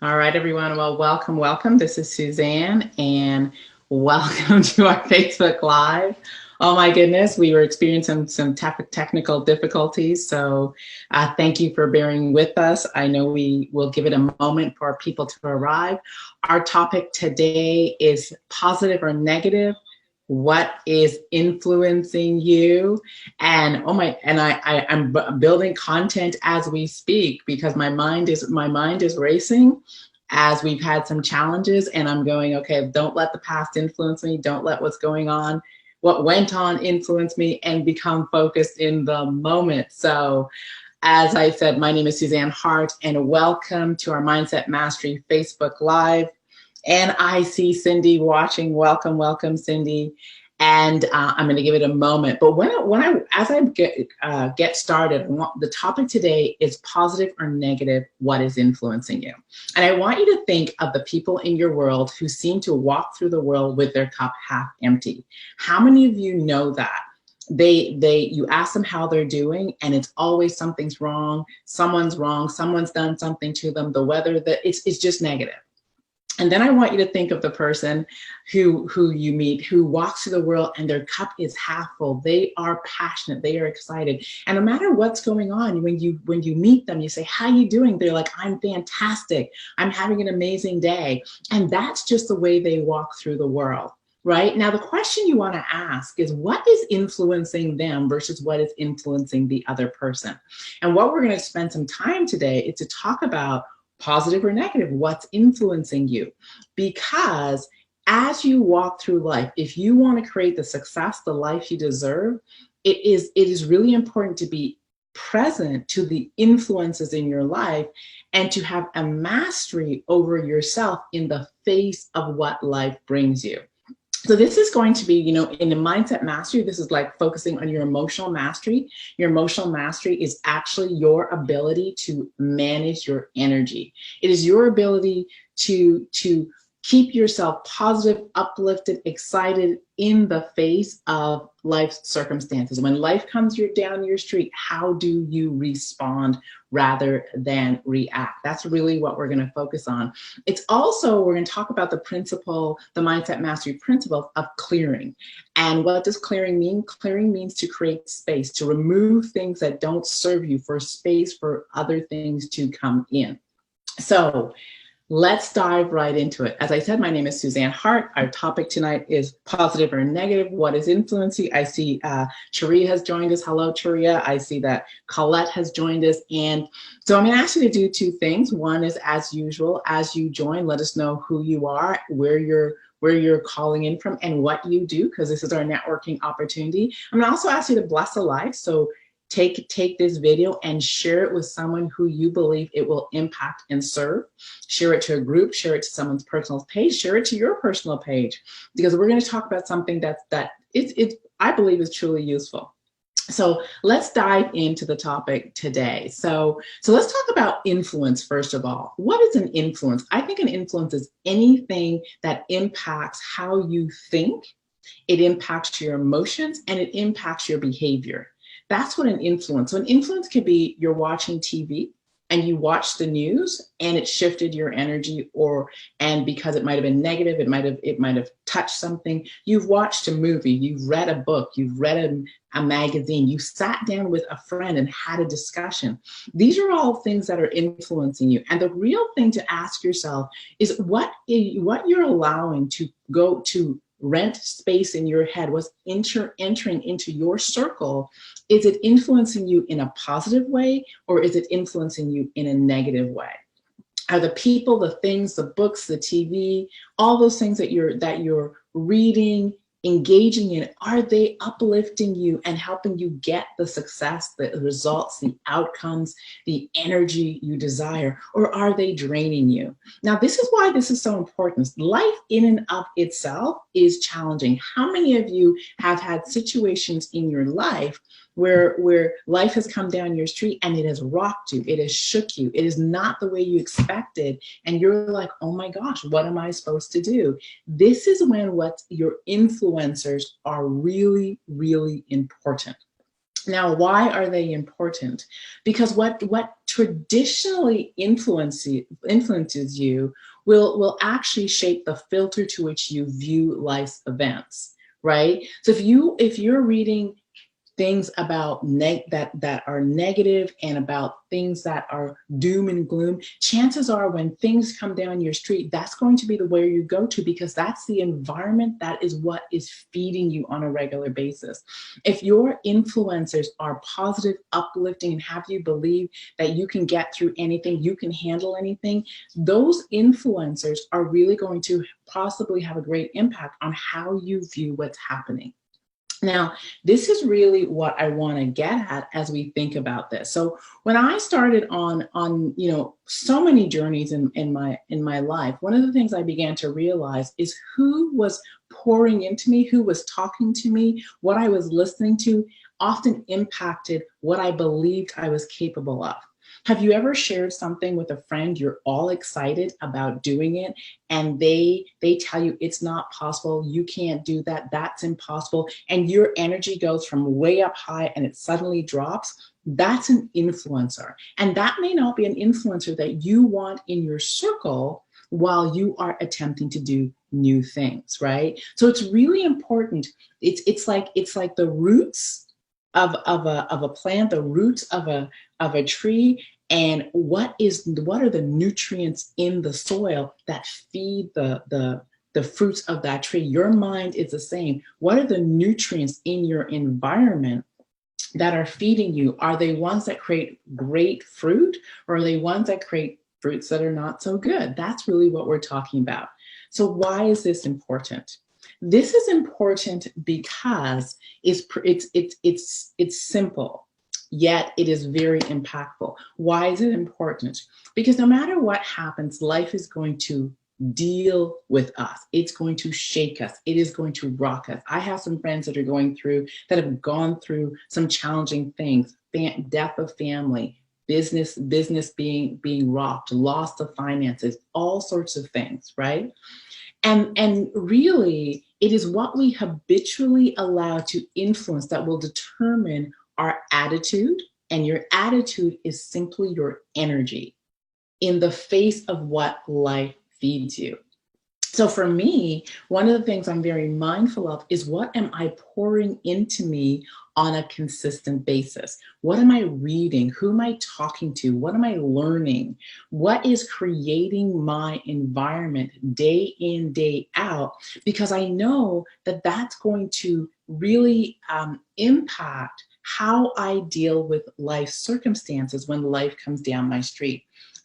All right, everyone. Well, welcome. This is Suzanne, and welcome to our Facebook Live. Oh my goodness, we were experiencing some technical difficulties, so thank you for bearing with us. I know we will give it a moment for people to arrive. Our topic today is positive or negative. What is influencing you? And oh my, and I'm building content as we speak because my mind is racing as we've had some challenges, and I'm going, okay, don't let the past influence me. Don't let what's going on, what went on influence me, and become focused in the moment. So as I said, my name is Suzanne Hart, and welcome to our Mindset Mastery Facebook Live. And I see Cindy watching. Welcome, Cindy. And I'm going to give it a moment. But as I get started, the topic today is positive or negative. What is influencing you? And I want you to think of the people in your world who seem to walk through the world with their cup half empty. How many of you know that? You ask them how they're doing, and it's always something's wrong. Someone's done something to them. The weather, it's just negative. And then I want you to think of the person who you meet, who walks through the world and their cup is half full. They are passionate. They are excited. And no matter what's going on, when you meet them, you say, how you doing? They're like, I'm fantastic. I'm having an amazing day. And that's just the way they walk through the world. Right? Now, the question you want to ask is what is influencing them versus what is influencing the other person? And what we're going to spend some time today is to talk about positive or negative, what's influencing you. Because as you walk through life, if you want to create the success, the life you deserve, it is really important to be present to the influences in your life and to have a mastery over yourself in the face of what life brings you. So this is going to be, in the mindset mastery, this is like focusing on your emotional mastery. Your emotional mastery is actually your ability to manage your energy. It is your ability to keep yourself positive, uplifted, excited in the face of life's circumstances. When life comes down your street, how do you respond rather than react? That's really what we're going to focus on. It's also, we're going to talk about the principle, the mindset mastery principle of clearing. And what does clearing mean? Clearing means to create space, to remove things that don't serve you, for space for other things to come in. So let's dive right into it. As I said, my name is Suzanne Hart. Our topic tonight is positive or negative. What is influencing? I see Charia has joined us. Hello, Charia. I see that Colette has joined us. And so I'm going to ask you to do two things. One is, as usual, as you join, let us know who you are, where you're calling in from, and what you do, because this is our networking opportunity. I'm going to also ask you to bless a life. So take this video and share it with someone who you believe it will impact and serve. Share it to a group, share it to someone's personal page, share it to your personal page, because we're going to talk about something that I believe is truly useful. So let's dive into the topic today. So let's talk about influence first of all. What is an influence? I think an influence is anything that impacts how you think, it impacts your emotions, and it impacts your behavior. That's what an influence. So an influence could be you're watching TV and you watch the news and it shifted your energy, and because it might have been negative, it might have touched something. You've watched a movie, you've read a book, you've read a magazine, you sat down with a friend and had a discussion. These are all things that are influencing you. And the real thing to ask yourself is what you're allowing to go to rent space in your head, was entering into your circle. Is it influencing you in a positive way, or is it influencing you in a negative way? Are the people, the things, the books, the TV, all those things that you're reading, engaging in, are they uplifting you and helping you get the success, the results, the outcomes, the energy you desire, or are they draining you? Now, this is why this is so important. Life in and of itself is challenging. How many of you have had situations in your life where life has come down your street and it has rocked you, it has shook you, it is not the way you expected, and you're like, oh my gosh, what am I supposed to do? This is when what your influencers are really, really important. Now, why are they important? Because what traditionally influences you will actually shape the filter to which you view life's events, right? So if you're reading things about that are negative and about things that are doom and gloom, chances are when things come down your street, that's going to be the where you go to, because that's the environment, that is what is feeding you on a regular basis. If your influencers are positive, uplifting, and have you believe that you can get through anything, you can handle anything, those influencers are really going to possibly have a great impact on how you view what's happening. Now, this is really what I want to get at as we think about this. So when I started on so many journeys in my life, one of the things I began to realize is who was pouring into me, who was talking to me, what I was listening to often impacted what I believed I was capable of. Have you ever shared something with a friend, you're all excited about doing it, and they tell you it's not possible, you can't do that, that's impossible, and your energy goes from way up high and it suddenly drops? That's an influencer. And that may not be an influencer that you want in your circle while you are attempting to do new things, right? So it's really important. It's like the roots of a plant, the roots of a tree, and what are the nutrients in the soil that feed the fruits of that tree. Your mind is the same. What are the nutrients in your environment that are feeding you? Are they ones that create great fruit, or are they ones that create fruits that are not so good? That's really what we're talking about. So why is this important? This is important because it's simple, yet it is very impactful. Why is it important? Because no matter what happens, life is going to deal with us. It's going to shake us. It is going to rock us. I have some friends that have gone through some challenging things: death of family, business being rocked, loss of finances, all sorts of things, right? And really, it is what we habitually allow to influence that will determine our attitude. And your attitude is simply your energy in the face of what life feeds you. So for me, one of the things I'm very mindful of is, what am I pouring into me on a consistent basis? What am I reading? Who am I talking to? What am I learning? What is creating my environment day in, day out? Because I know that that's going to really impact how I deal with life circumstances when life comes down my street.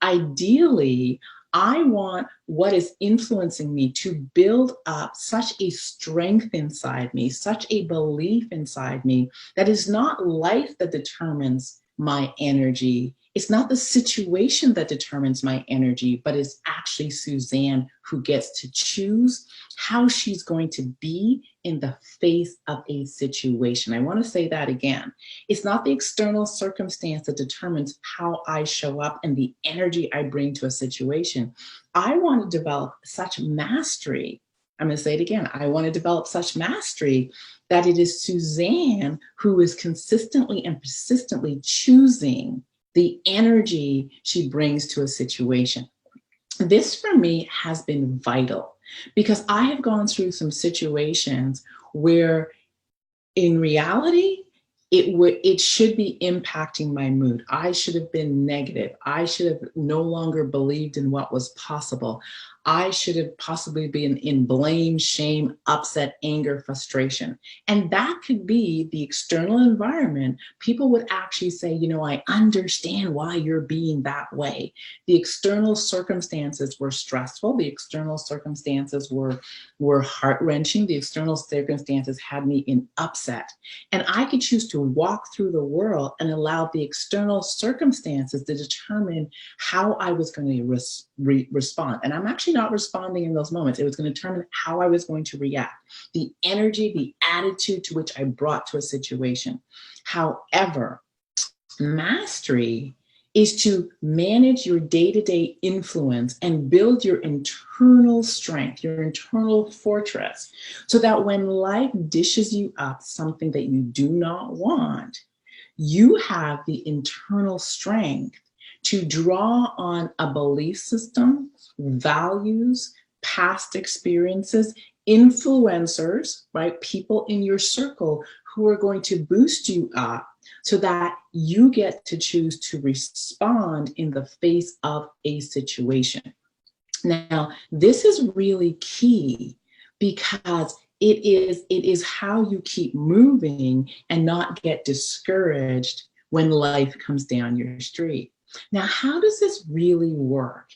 Ideally, I want what is influencing me to build up such a strength inside me, such a belief inside me, that is not life that determines my energy. It's not the situation that determines my energy, but it's actually Suzanne who gets to choose how she's going to be in the face of a situation. I want to say that again. It's not the external circumstance that determines how I show up and the energy I bring to a situation. I want to develop such mastery. I'm going to say it again. I want to develop such mastery that it is Suzanne who is consistently and persistently choosing the energy she brings to a situation. This for me has been vital, because I have gone through some situations where in reality, it should be impacting my mood. I should have been negative. I should have no longer believed in what was possible. I should have possibly been in blame, shame, upset, anger, frustration. And that could be the external environment. People would actually say, I understand why you're being that way. The external circumstances were stressful. The external circumstances were heart-wrenching. The external circumstances had me in upset. And I could choose to walk through the world and allow the external circumstances to determine how I was going to respond. And I'm actually not responding in those moments. It was going to determine how I was going to react, the energy, the attitude to which I brought to a situation. However, mastery is to manage your day-to-day influence and build your internal strength, your internal fortress, so that when life dishes you up something that you do not want, you have the internal strength to draw on a belief system, values, past experiences, influencers, right? People in your circle who are going to boost you up so that you get to choose to respond in the face of a situation. Now, this is really key because it is how you keep moving and not get discouraged when life comes down your street. Now, how does this really work?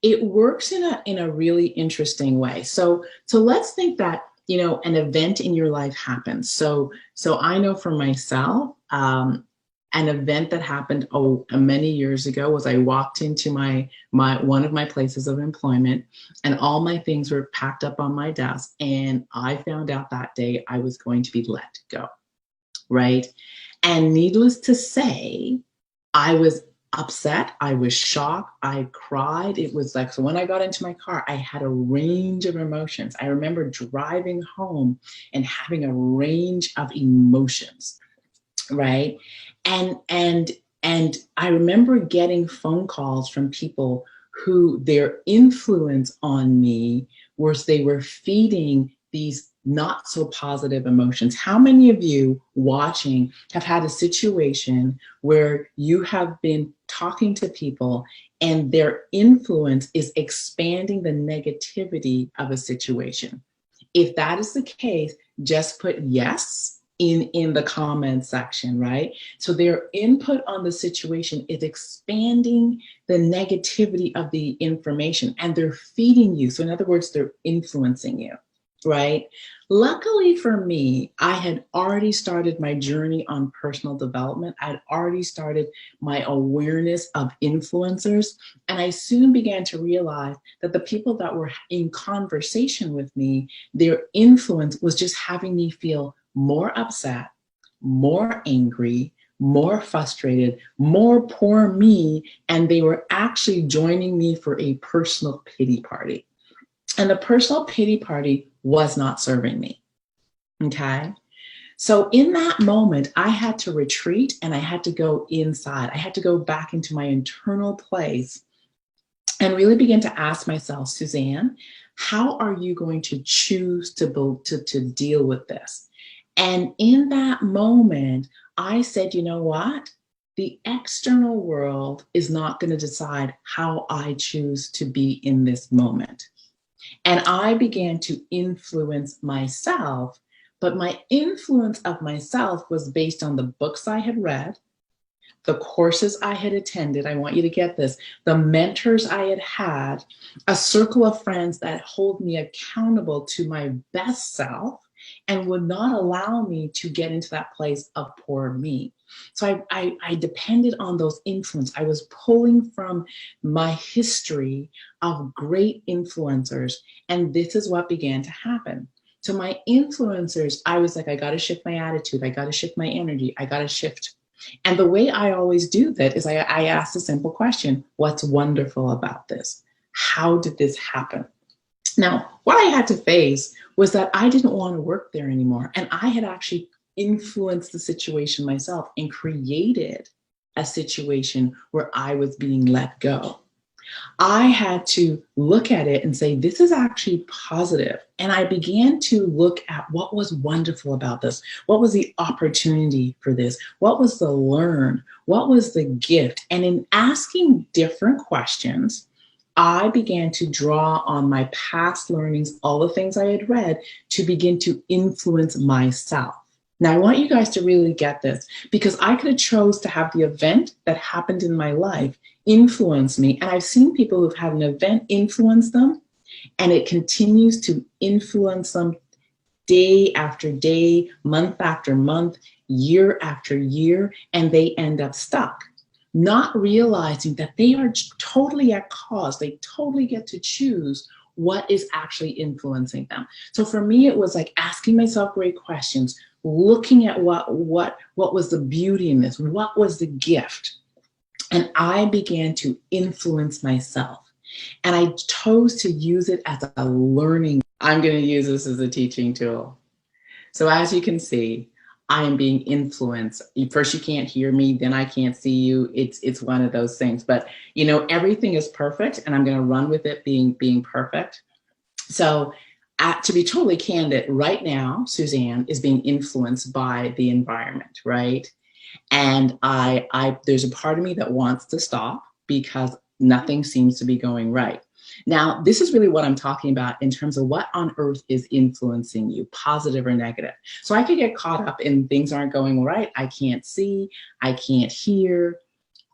It works in a really interesting way. So let's think that, you know, an event in your life happens. So I know for myself, an event that happened many years ago was I walked into my one of my places of employment, and all my things were packed up on my desk, and I found out that day I was going to be let go, right? And needless to say, I was upset, I was shocked, I cried. It was like, so when I got into my car, I had a range of emotions. I remember driving home and having a range of emotions, right? And I remember getting phone calls from people who their influence on me was they were feeding these not so positive emotions. How many of you watching have had a situation where you have been talking to people and their influence is expanding the negativity of a situation? If that is the case, just put yes in the comments section, right? So their input on the situation is expanding the negativity of the information, and they're feeding you. So in other words, they're influencing you, right? Luckily for me, I had already started my journey on personal development. I'd already started my awareness of influencers, and I soon began to realize that the people that were in conversation with me, their influence was just having me feel more upset, more angry, more frustrated, more poor me, and they were actually joining me for a personal pity party. And the personal pity party was not serving me, okay? So in that moment, I had to retreat and I had to go inside. I had to go back into my internal place and really begin to ask myself, Suzanne, how are you going to choose to deal with this? And in that moment, I said, you know what? The external world is not going to decide how I choose to be in this moment. And I began to influence myself, but my influence of myself was based on the books I had read, the courses I had attended. I want you to get this, the mentors I had had, a circle of friends that hold me accountable to my best self and would not allow me to get into that place of poor me. So I depended on those influences. I was pulling from my history of great influencers, and this is what began to happen. So my influencers, I was like, I got to shift my attitude. I got to shift my energy. I got to shift. And the way I always do that is I ask a simple question: what's wonderful about this? How did this happen? Now, what I had to face was that I didn't want to work there anymore. And I had actually influenced the situation myself and created a situation where I was being let go. I had to look at it and say, this is actually positive. And I began to look at what was wonderful about this. What was the opportunity for this? What was the learn? What was the gift? And in asking different questions, I began to draw on my past learnings, all the things I had read, to begin to influence myself. Now, I want you guys to really get this, because I could have chose to have the event that happened in my life influence me. And I've seen people who've had an event influence them, and it continues to influence them day after day, month after month, year after year, and they end up stuck, not realizing that they are totally at cause. They totally get to choose what is actually influencing them. So for me, it was like asking myself great questions, looking at what was the beauty in this, what was the gift, and I began to influence myself. And I chose to use it as a learning. I'm going to use this as a teaching tool. So as you can see, I am being influenced. First, you can't hear me, then I can't see you. It's one of those things. But everything is perfect, and I'm going to run with it being perfect. So, to be totally candid, right now, Suzanne is being influenced by the environment, right? And there's a part of me that wants to stop because nothing seems to be going right. Now, this is really what I'm talking about in terms of what on earth is influencing you, positive or negative. So I could get caught up in things aren't going right. I can't see, I can't hear,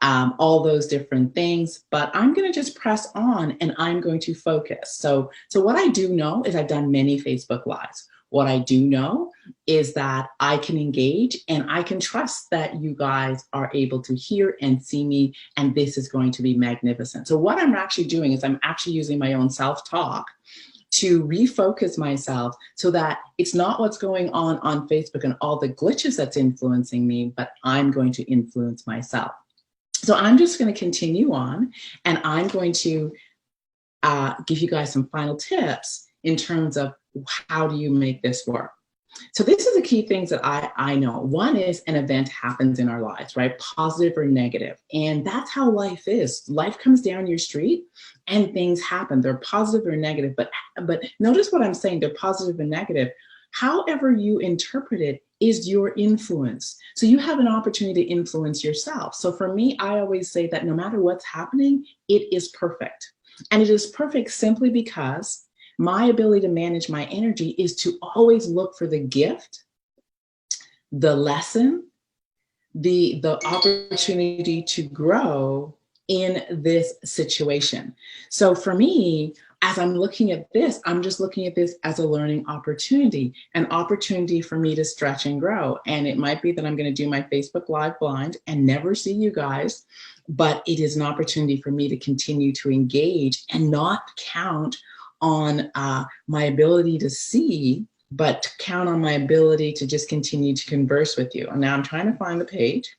all those different things, but I'm going to just press on and I'm going to focus. So what I do know is I've done many Facebook Lives. What I do know is that I can engage and I can trust that you guys are able to hear and see me, and this is going to be magnificent. So what I'm actually doing is I'm actually using my own self-talk to refocus myself so that it's not what's going on Facebook and all the glitches that's influencing me, but I'm going to influence myself. So I'm just going to continue on, and I'm going to give you guys some final tips in terms of how do you make this work. So this is the key things that I know. One is an event happens in our lives, right? Positive or negative. And that's how life is. Life comes down your street and things happen. They're positive or negative, but notice what I'm saying. They're positive and negative. However you interpret it is your influence. So you have an opportunity to influence yourself. So for me, I always say that no matter what's happening, it is perfect. And it is perfect simply because my ability to manage my energy is to always look for the gift, the lesson, the opportunity to grow in this situation. So for me, as I'm looking at this, I'm just looking at this as a learning opportunity, an opportunity for me to stretch and grow. And it might be that I'm going to do my Facebook Live blind and never see you guys, but it is an opportunity for me to continue to engage and not count on my ability to see, but to count on my ability to just continue to converse with you. And now I'm trying to find the page.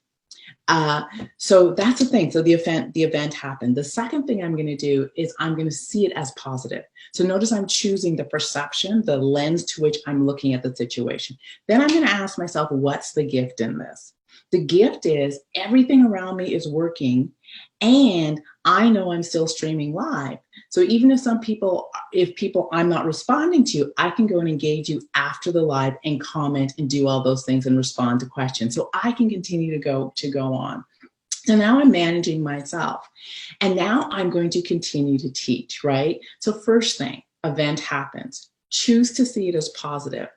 So that's the thing. So the event happened. The second thing I'm going to do is I'm going to see it as positive. So notice I'm choosing the perception, the lens to which I'm looking at the situation. Then I'm going to ask myself, what's the gift in this? The gift is everything around me is working, and I know I'm still streaming live. So even if people I'm not responding to, I can go and engage you after the live and comment and do all those things and respond to questions. So I can continue to go on. So now I'm managing myself, and now I'm going to continue to teach, right? So first thing, event happens. Choose to see it as positive.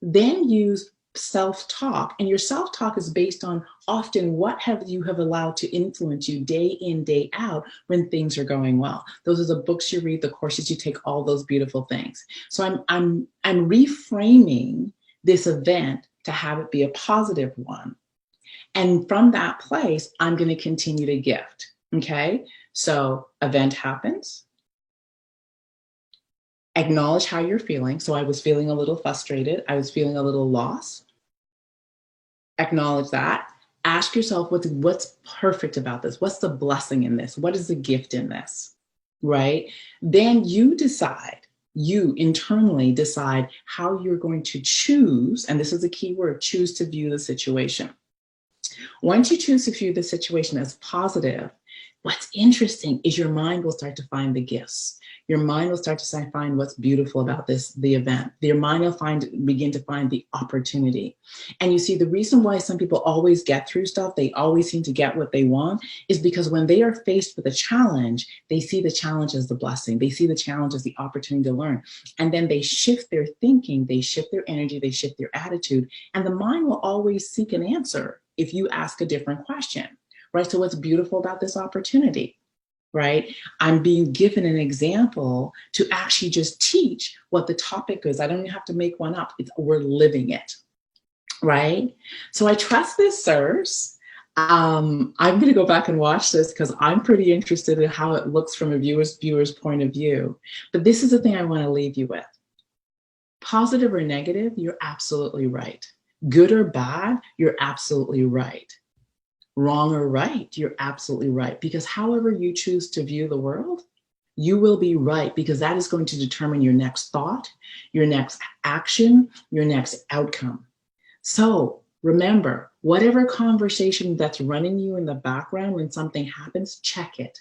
Then use self-talk, and your self-talk is based on often what you have allowed to influence you day in, day out when things are going well. Those are the books you read, the courses you take, all those beautiful things. So I'm reframing this event to have it be a positive one. And from that place, I'm going to continue to gift. Okay. So event happens. Acknowledge how you're feeling. So I was feeling a little frustrated. I was feeling a little lost. Acknowledge that. Ask yourself, what's perfect about this? What's the blessing in this? What is the gift in this? Right? Then you internally decide how you're going to choose, and this is a key word, choose to view the situation. Once you choose to view the situation as positive, what's interesting is your mind will start to find the gifts. Your mind will start to find what's beautiful about the event. Your mind will begin to find the opportunity. And you see, the reason why some people always get through stuff, they always seem to get what they want, is because when they are faced with a challenge, they see the challenge as the blessing. They see the challenge as the opportunity to learn. And then they shift their thinking, they shift their energy, they shift their attitude, and the mind will always seek an answer if you ask a different question, right? So what's beautiful about this opportunity? Right? I'm being given an example to actually just teach what the topic is. I don't even have to make one up. We're living it, right? So I trust this serves. I'm going to go back and watch this because I'm pretty interested in how it looks from a viewer's point of view. But this is the thing I want to leave you with. Positive or negative, you're absolutely right. Good or bad, you're absolutely right. Wrong or right, you're absolutely right. Because however you choose to view the world, you will be right, because that is going to determine your next thought, your next action, your next outcome. So Remember, whatever conversation that's running you in the background when something happens, check it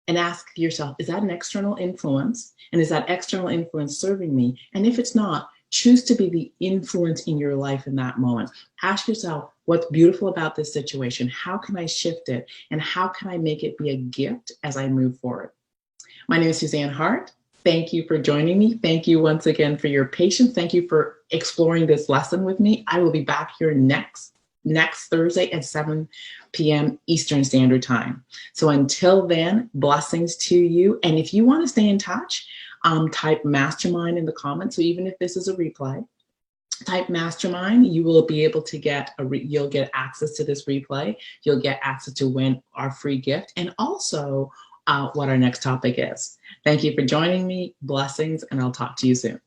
and ask yourself, is that an external influence? And is that external influence serving me? And if it's not, choose to be the influence in your life in that moment. Ask yourself, what's beautiful about this situation? How can I shift it? And how can I make it be a gift as I move forward? My name is Suzanne Hart. Thank you for joining me. Thank you once again for your patience. Thank you for exploring this lesson with me. I will be back here next Thursday at 7 p.m. Eastern Standard Time. So until then, blessings to you. And if you want to stay in touch, type mastermind in the comments. So even if this is a replay, type mastermind, you will be able to get you'll get access to this replay. You'll get access to win our free gift and also what our next topic is. Thank you for joining me. Blessings, and I'll talk to you soon.